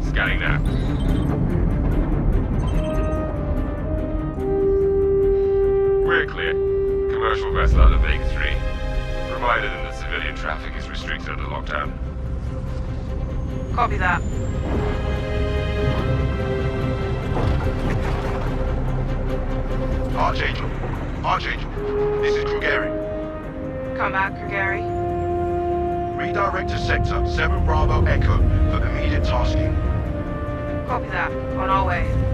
Scanning now. We're clear. Commercial vessel out of Vega 3. Provided that civilian traffic is restricted under lockdown. Copy that. Archangel. Archangel. This is Krugeri. Come back, Krugeri. Redirect to Sector 7 Bravo Echo for immediate tasking. Copy that. On our way.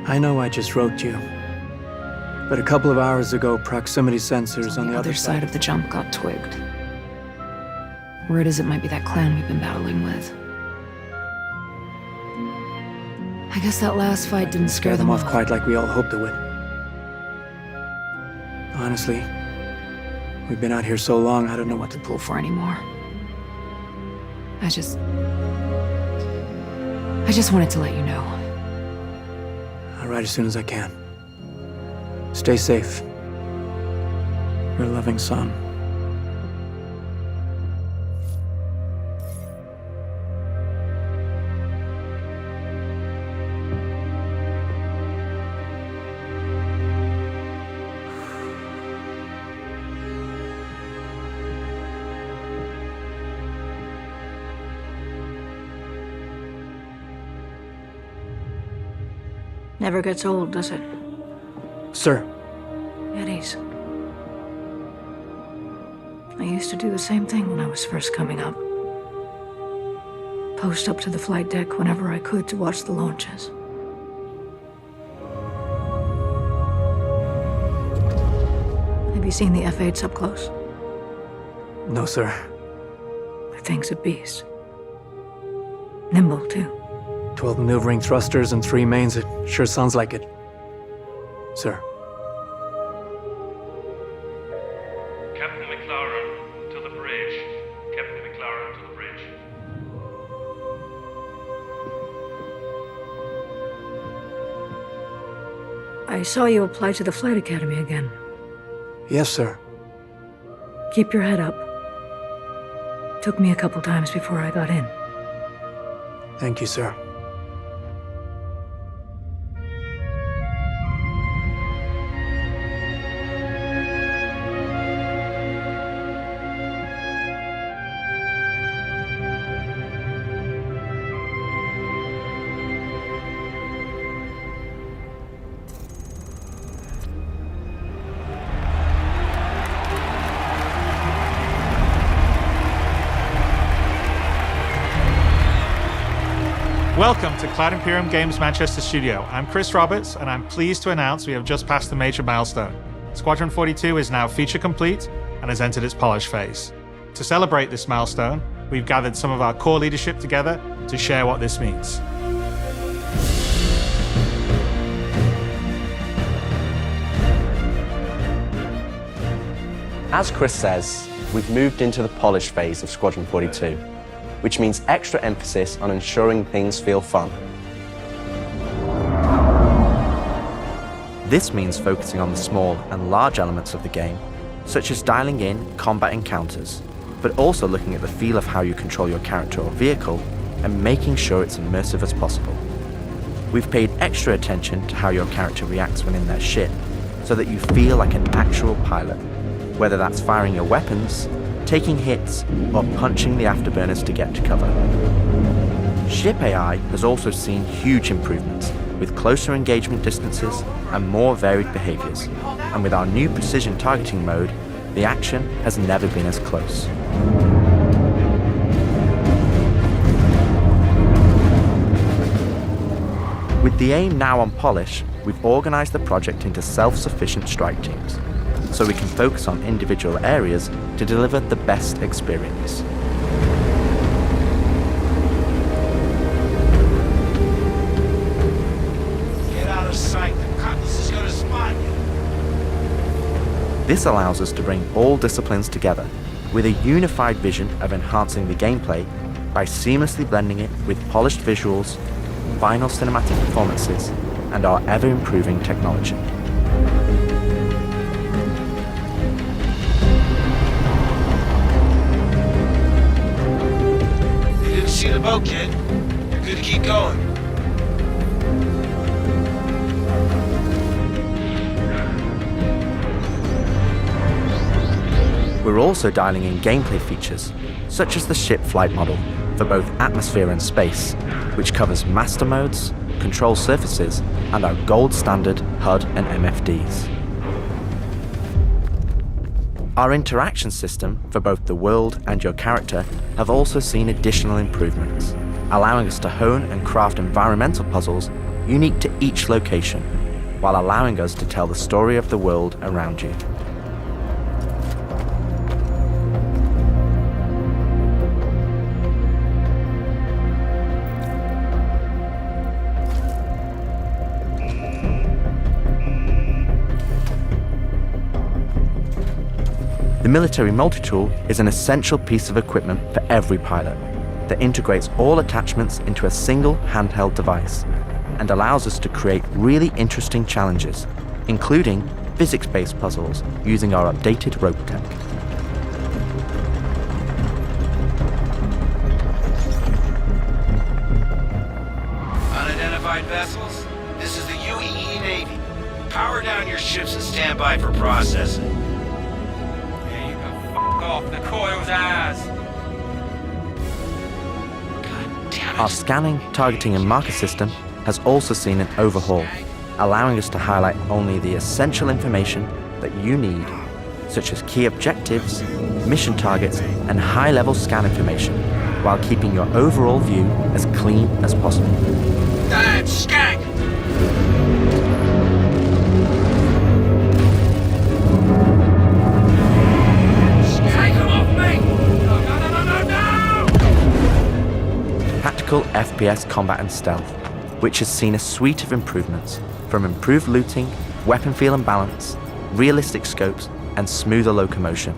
I know I just wrote you, but a couple of hours ago, proximity sensors On the other side of the jump got twigged. Word is it might be that clan we've been battling with. I guess that last fight didn't scare them off off. quite like we all hoped it would. Honestly, we've been out here so long, I don't know what to Pull for anymore. I just wanted to let you know. I'll write as soon as I can. Stay safe. Your loving son. Never gets old, does it? Sir, Eddies. I used to do the same thing when I was first coming up. Post up to the flight deck whenever I could to watch the launches. Have you seen the F-8s up close? no, sir. The thing's a beast. Nimble, too. 12 maneuvering thrusters and 3 mains. It sure sounds like it. Sir. Captain McLaren to the bridge. Captain McLaren to the bridge. I saw you apply to the flight academy again. Yes, sir. Keep your head up. Took me a couple times before I got in. Thank you, sir. Welcome to Cloud Imperium Games Manchester Studio. I'm Chris Roberts, and I'm pleased to announce we have just passed a major milestone. Squadron 42 is now feature complete and has entered its polish phase. To celebrate this milestone, we've gathered some of our core leadership together to share what this means. As Chris says, we've moved into the polish phase of Squadron 42, which means extra emphasis on ensuring things feel fun. This means focusing on the small and large elements of the game, such as dialing in combat encounters, but also looking at the feel of how you control your character or vehicle and making sure it's immersive as possible. We've paid extra attention to how your character reacts when in their ship, so that you feel like an actual pilot, whether that's firing your weapons, taking hits, or punching the afterburners to get to cover. Ship AI has also seen huge improvements, with closer engagement distances and more varied behaviors, and with our new precision targeting mode, the action has never been as close. With the aim now on polish, we've organised the project into self-sufficient strike teams, so we can focus on individual areas to deliver the best experience. Get out of sight, the cutlass is gonna spot you. This allows us to bring all disciplines together with a unified vision of enhancing the gameplay by seamlessly blending it with polished visuals, final cinematic performances, and our ever-improving technology. You didn't see the boat, kid. You're good to keep going. We're also dialing in gameplay features, such as the ship flight model for both atmosphere and space, which covers master modes, control surfaces, and our gold standard HUD and MFDs. Our interaction system for both the world and your character have also seen additional improvements, allowing us to hone and craft environmental puzzles unique to each location, while allowing us to tell the story of the world around you. The military multi-tool is an essential piece of equipment for every pilot that integrates all attachments into a single handheld device and allows us to create really interesting challenges, including physics-based puzzles using our updated rope tech. Unidentified vessels? This is the UEE Navy. Power down your ships and stand by for processing. Off the coil's ass. God damn it. Our scanning, targeting, and marker system has also seen an overhaul, allowing us to highlight only the essential information that you need, such as key objectives, mission targets, and high-level scan information, while keeping your overall view as clean as possible. Damn skank! Tactical FPS combat and stealth, which has seen a suite of improvements, from improved looting, weapon feel and balance, realistic scopes, and smoother locomotion,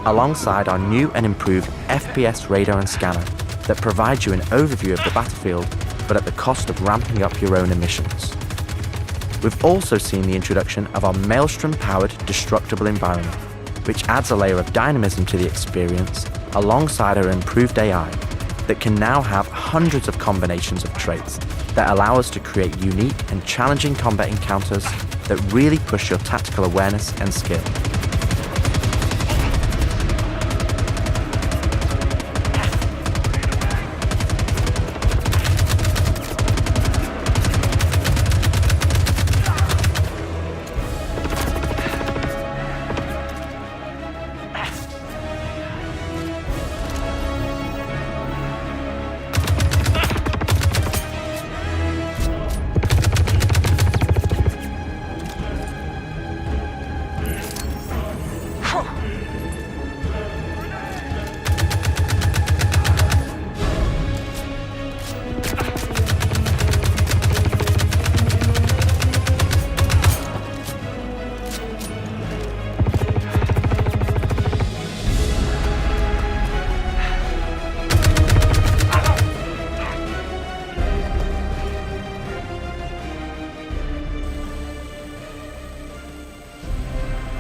alongside our new and improved FPS radar and scanner that provides you an overview of the battlefield, but at the cost of ramping up your own emissions. We've also seen the introduction of our Maelstrom-powered destructible environment, which adds a layer of dynamism to the experience alongside our improved AI that can now have hundreds of combinations of traits that allow us to create unique and challenging combat encounters that really push your tactical awareness and skill.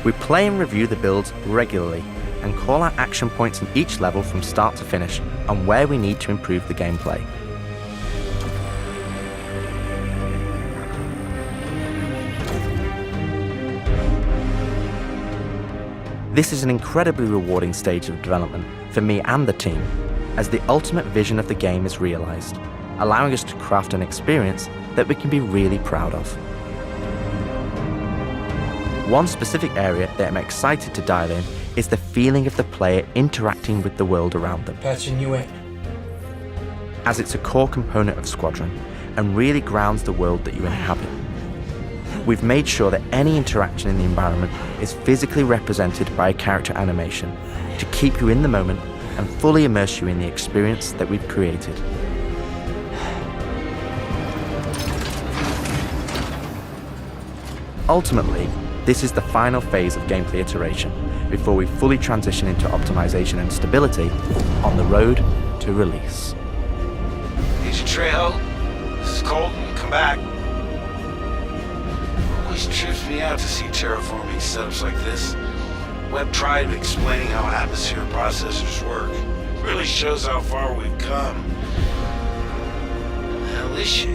We play and review the builds regularly and call out action points in each level from start to finish and where we need to improve the gameplay. This is an incredibly rewarding stage of development for me and the team, as the ultimate vision of the game is realized, allowing us to craft an experience that we can be really proud of. One specific area that I'm excited to dial in is the feeling of the player interacting with the world around them, Patching you in. as it's a core component of Squadron and really grounds the world that you inhabit. We've made sure that any interaction in the environment is physically represented by a character animation to keep you in the moment and fully immerse you in the experience that we've created. Ultimately, this is the final phase of gameplay iteration before we fully transition into optimization and stability on the road to release. Agent Trejo, this is Colton. Come back. Always trips me out to see terraforming setups like this. Web tried explaining how atmosphere processors work. Really shows how far we've come. What the hell is she?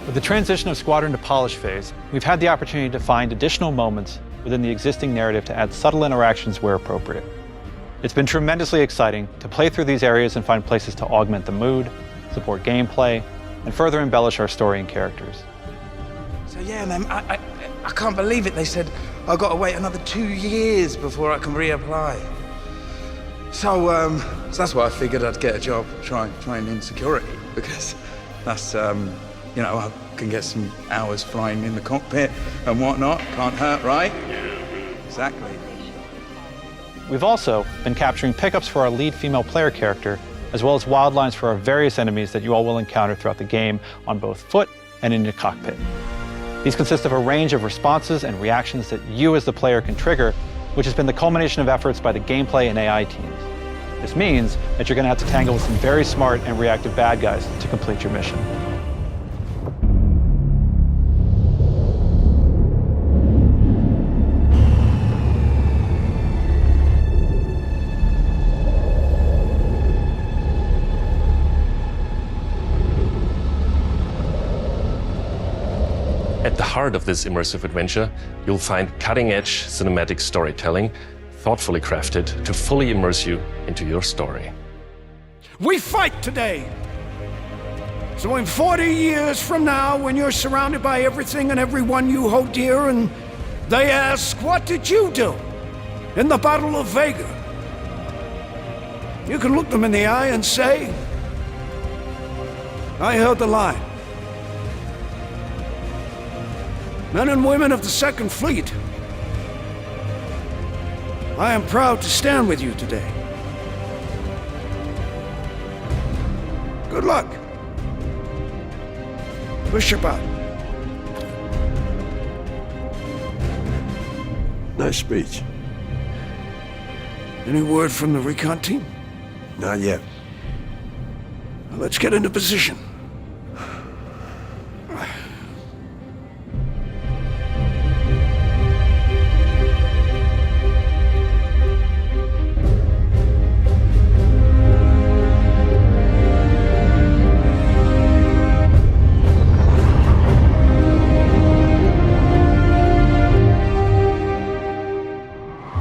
With the transition of Squadron to polish phase, we've had the opportunity to find additional moments within the existing narrative to add subtle interactions where appropriate. It's been tremendously exciting to play through these areas and find places to augment the mood, support gameplay, and further embellish our story and characters. So yeah, man, I can't believe it. They said I've got to wait another 2 years before I can reapply. So that's why I figured I'd get a job trying in security, because that's, you know, I can get some hours flying in the cockpit and whatnot. Can't hurt, right? Exactly. We've also been capturing pickups for our lead female player character, as well as wildlines for our various enemies that you all will encounter throughout the game on both foot and in your cockpit. These consist of a range of responses and reactions that you as the player can trigger, which has been the culmination of efforts by the gameplay and AI teams. This means that you're going to have to tangle with some very smart and reactive bad guys to complete your mission. At the heart of this immersive adventure, you'll find cutting-edge cinematic storytelling, thoughtfully crafted to fully immerse you into your story. We fight today! So in 40 years from now, when you're surrounded by everything and everyone you hold dear, and they ask, what did you do in the Battle of Vega? You can look them in the eye and say, I held the line. Men and women of the Second Fleet, I am proud to stand with you today. Good luck. Push your button. Nice speech. Any word from the recon team? Not yet. Well, let's get into position.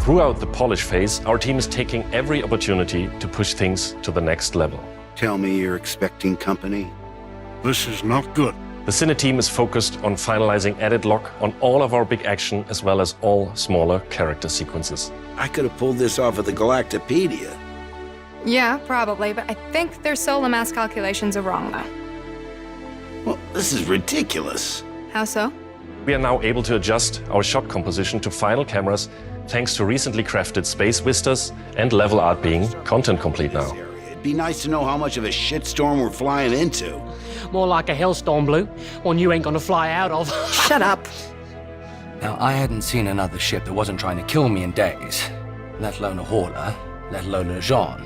Throughout the polish phase, our team is taking every opportunity to push things to the next level. Tell me you're expecting company? This is not good. The Cine team is focused on finalizing edit lock on all of our big action as well as all smaller character sequences. I could have pulled this off at the Galactopedia. Yeah, probably, but I think their solar mass calculations are wrong, though. Well, this is ridiculous. How so? We are now able to adjust our shot composition to final cameras thanks to recently crafted space vistas and level art being content complete now. It'd be nice to know how much of a shitstorm we're flying into. More like a hellstorm, Blue. One you ain't gonna fly out of. Shut up. Now, I hadn't seen another ship that wasn't trying to kill me in days, let alone a hauler, let alone a Jean.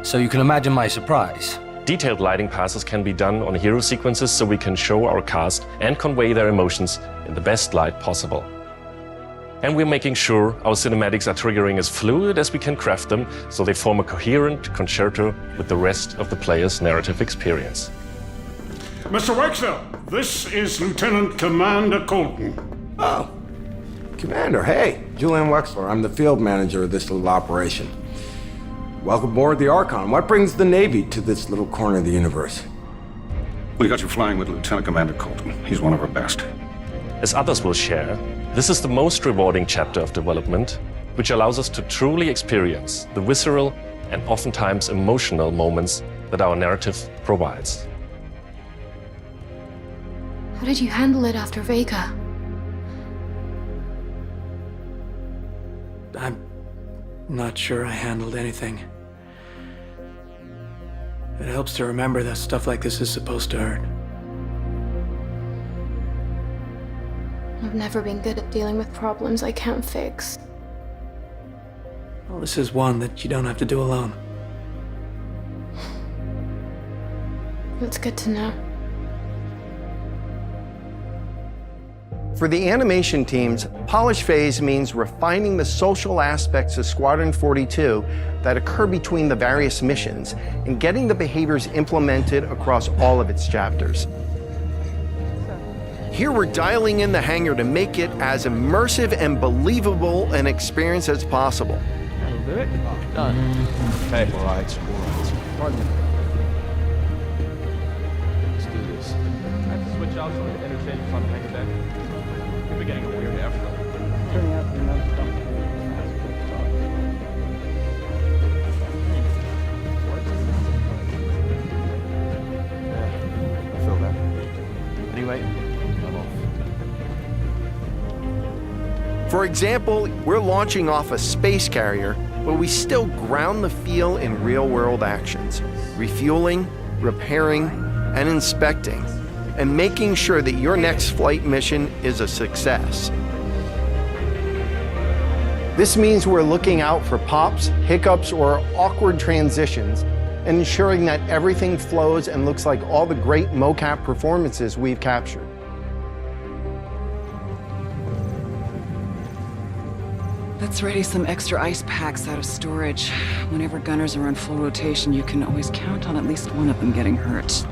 So you can imagine my surprise. Detailed lighting passes can be done on hero sequences so we can show our cast and convey their emotions in the best light possible. And we're making sure our cinematics are triggering as fluid as we can craft them, so they form a coherent concerto with the rest of the player's narrative experience. Mr. Wexler, this is Lieutenant Commander Colton. Oh, Commander, hey. Julian Wexler, I'm the field manager of this little operation. Welcome aboard the Archon. What brings the Navy to this little corner of the universe? We got you flying with Lieutenant Commander Colton. He's one of our best. As others will share, this is the most rewarding chapter of development, which allows us to truly experience the visceral and oftentimes emotional moments that our narrative provides. How did you handle it after Vega? I'm not sure I handled anything. It helps to remember that stuff like this is supposed to hurt. I've never been good at dealing with problems I can't fix. Well, this is one that you don't have to do alone. That's good to know. For the animation teams, polish phase means refining the social aspects of Squadron 42 that occur between the various missions and getting the behaviors implemented across all of its chapters. Here we're dialing in the hangar to make it as immersive and believable an experience as possible. That'll do it. Done. Okay. All right. Pardon me. Let's do this. I have to switch out some of the interchange on the hangar deck. We're getting a weird afternoon. Turning out the amount of stuff. Yeah, I feel that. Anyway, I'm off. For example, we're launching off a space carrier, but we still ground the feel in real-world actions, refueling, repairing, and inspecting, and making sure that your next flight mission is a success. This means we're looking out for pops, hiccups, or awkward transitions, and ensuring that everything flows and looks like all the great mocap performances we've captured. Let's ready some extra ice packs out of storage. Whenever gunners are on full rotation, you can always count on at least one of them getting hurt.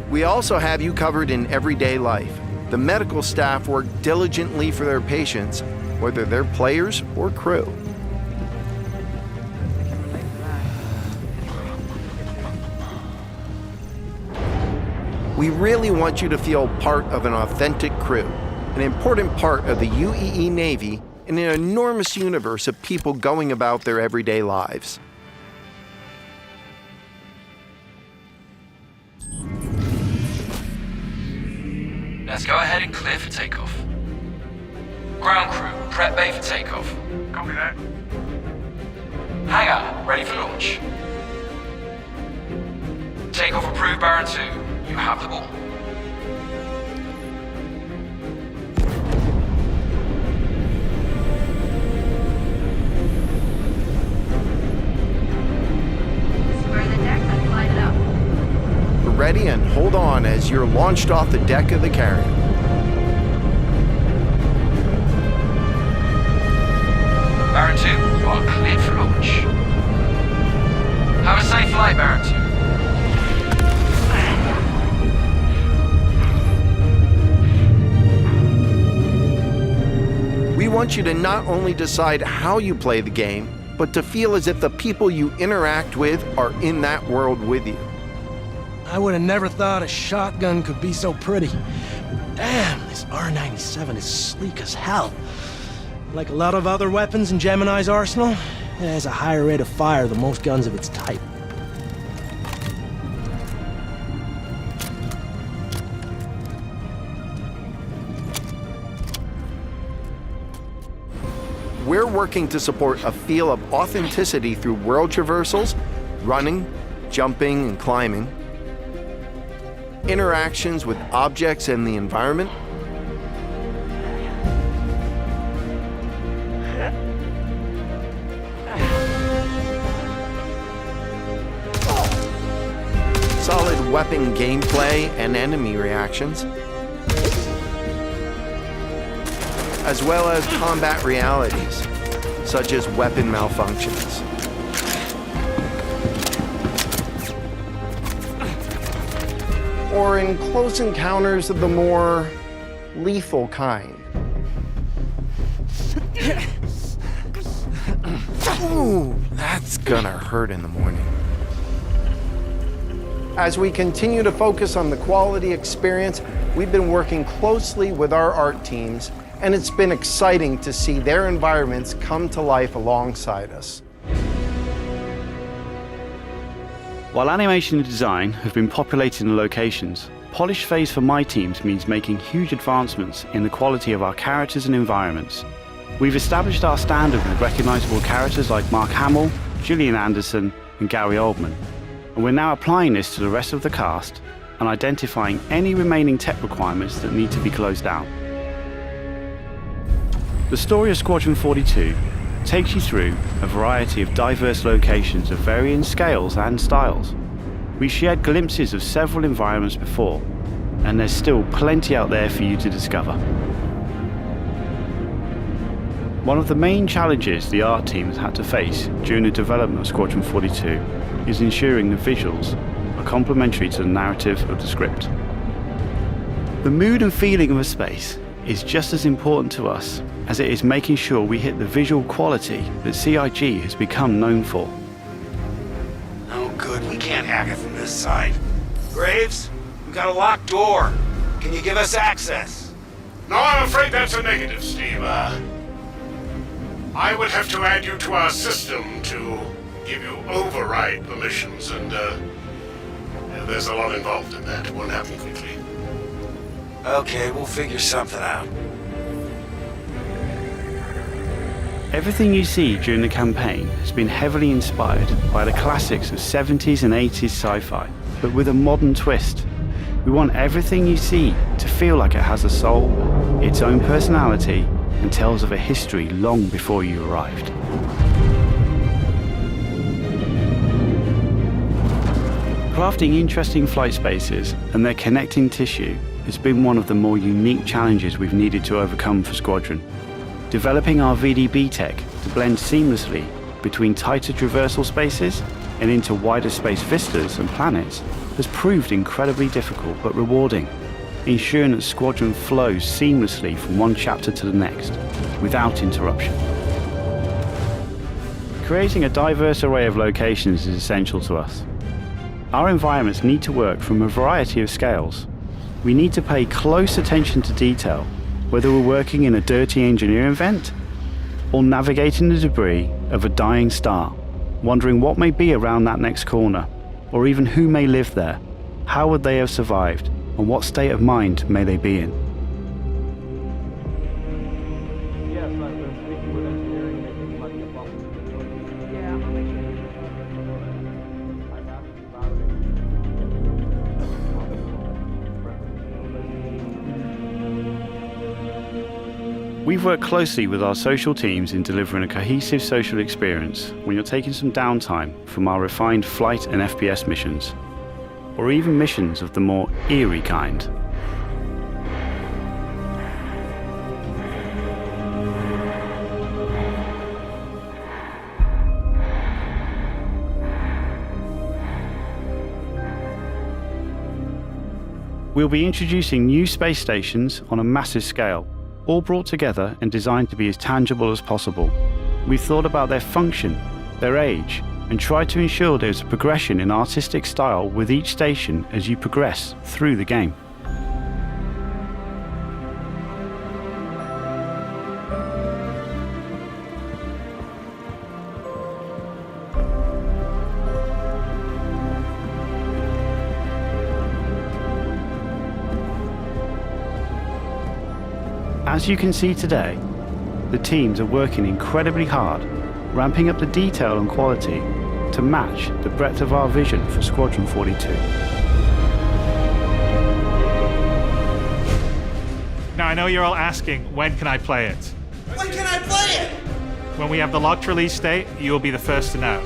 We also have you covered in everyday life. The medical staff work diligently for their patients, whether they're players or crew. We really want you to feel part of an authentic crew, an important part of the UEE Navy in an enormous universe of people going about their everyday lives. Let's go ahead and clear for takeoff. Ground crew, prep bay for takeoff. Copy that. Hangar, ready for launch. Takeoff approved, Baron 2. You have the ball. Ready and hold on as you're launched off the deck of the carrier. Baron 2, you are cleared for launch. Have a safe flight, Baron 2. We want you to not only decide how you play the game, but to feel as if the people you interact with are in that world with you. I would have never thought a shotgun could be so pretty. Damn, this R97 is sleek as hell. Like a lot of other weapons in Gemini's arsenal, it has a higher rate of fire than most guns of its type. We're working to support a feel of authenticity through world traversals, running, jumping, and climbing, interactions with objects and the environment, solid weapon gameplay and enemy reactions, as well as combat realities, such as weapon malfunctions. Or in close encounters of the more lethal kind. Ooh, that's gonna hurt in the morning. As we continue to focus on the quality experience, we've been working closely with our art teams, and it's been exciting to see their environments come to life alongside us. While animation and design have been populating the locations, polish phase for my teams means making huge advancements in the quality of our characters and environments. We've established our standard with recognizable characters like Mark Hamill, Gillian Anderson, and Gary Oldman, and we're now applying this to the rest of the cast and identifying any remaining tech requirements that need to be closed out. The story of Squadron 42 takes you through a variety of diverse locations of varying scales and styles. We shared glimpses of several environments before, and there's still plenty out there for you to discover. One of the main challenges the art team has had to face during the development of Squadron 42 is ensuring the visuals are complementary to the narrative of the script. The mood and feeling of a space is just as important to us as it is making sure we hit the visual quality that CIG has become known for. Oh good, we can't hack it from this side. Graves, we got a locked door. Can you give us access? No, I'm afraid that's a negative, Steve. I would have to add you to our system to give you override permissions, and there's a lot involved in that. It won't happen quickly. Okay, we'll figure something out. Everything you see during the campaign has been heavily inspired by the classics of 70s and 80s sci-fi, but with a modern twist. We want everything you see to feel like it has a soul, its own personality, and tells of a history long before you arrived. Crafting interesting flight spaces and their connecting tissue has been one of the more unique challenges we've needed to overcome for Squadron. Developing our VDB tech to blend seamlessly between tighter traversal spaces and into wider space vistas and planets has proved incredibly difficult but rewarding, ensuring that Squadron flows seamlessly from one chapter to the next, without interruption. Creating a diverse array of locations is essential to us. Our environments need to work from a variety of scales. We need to pay close attention to detail, whether we're working in a dirty engineering vent or navigating the debris of a dying star, wondering what may be around that next corner, or even who may live there, how would they have survived, and what state of mind may they be in. We've worked closely with our social teams in delivering a cohesive social experience when you're taking some downtime from our refined flight and FPS missions, or even missions of the more eerie kind. We'll be introducing new space stations on a massive scale, all brought together and designed to be as tangible as possible. We've thought about their function, their age, and tried to ensure there's a progression in artistic style with each station as you progress through the game. As you can see today, the teams are working incredibly hard, ramping up the detail and quality to match the breadth of our vision for Squadron 42. Now I know you're all asking, when can I play it? When can I play it? When we have the locked release date, you will be the first to know.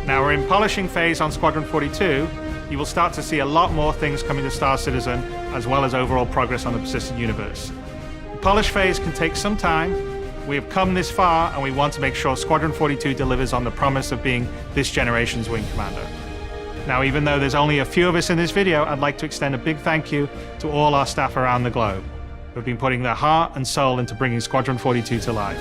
Now we're in polishing phase on Squadron 42. You will start to see a lot more things coming to Star Citizen, as well as overall progress on the persistent universe. The polish phase can take some time. We have come this far, and we want to make sure Squadron 42 delivers on the promise of being this generation's wing commander. Now, even though there's only a few of us in this video, I'd like to extend a big thank you to all our staff around the globe who have been putting their heart and soul into bringing Squadron 42 to life.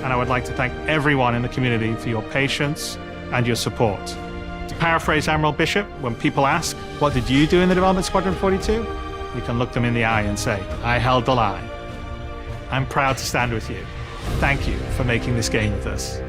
And I would like to thank everyone in the community for your patience and your support. To paraphrase Admiral Bishop, when people ask, what did you do in the development of Squadron 42? We can look them in the eye and say, I held the line. I'm proud to stand with you. Thank you for making this game with us.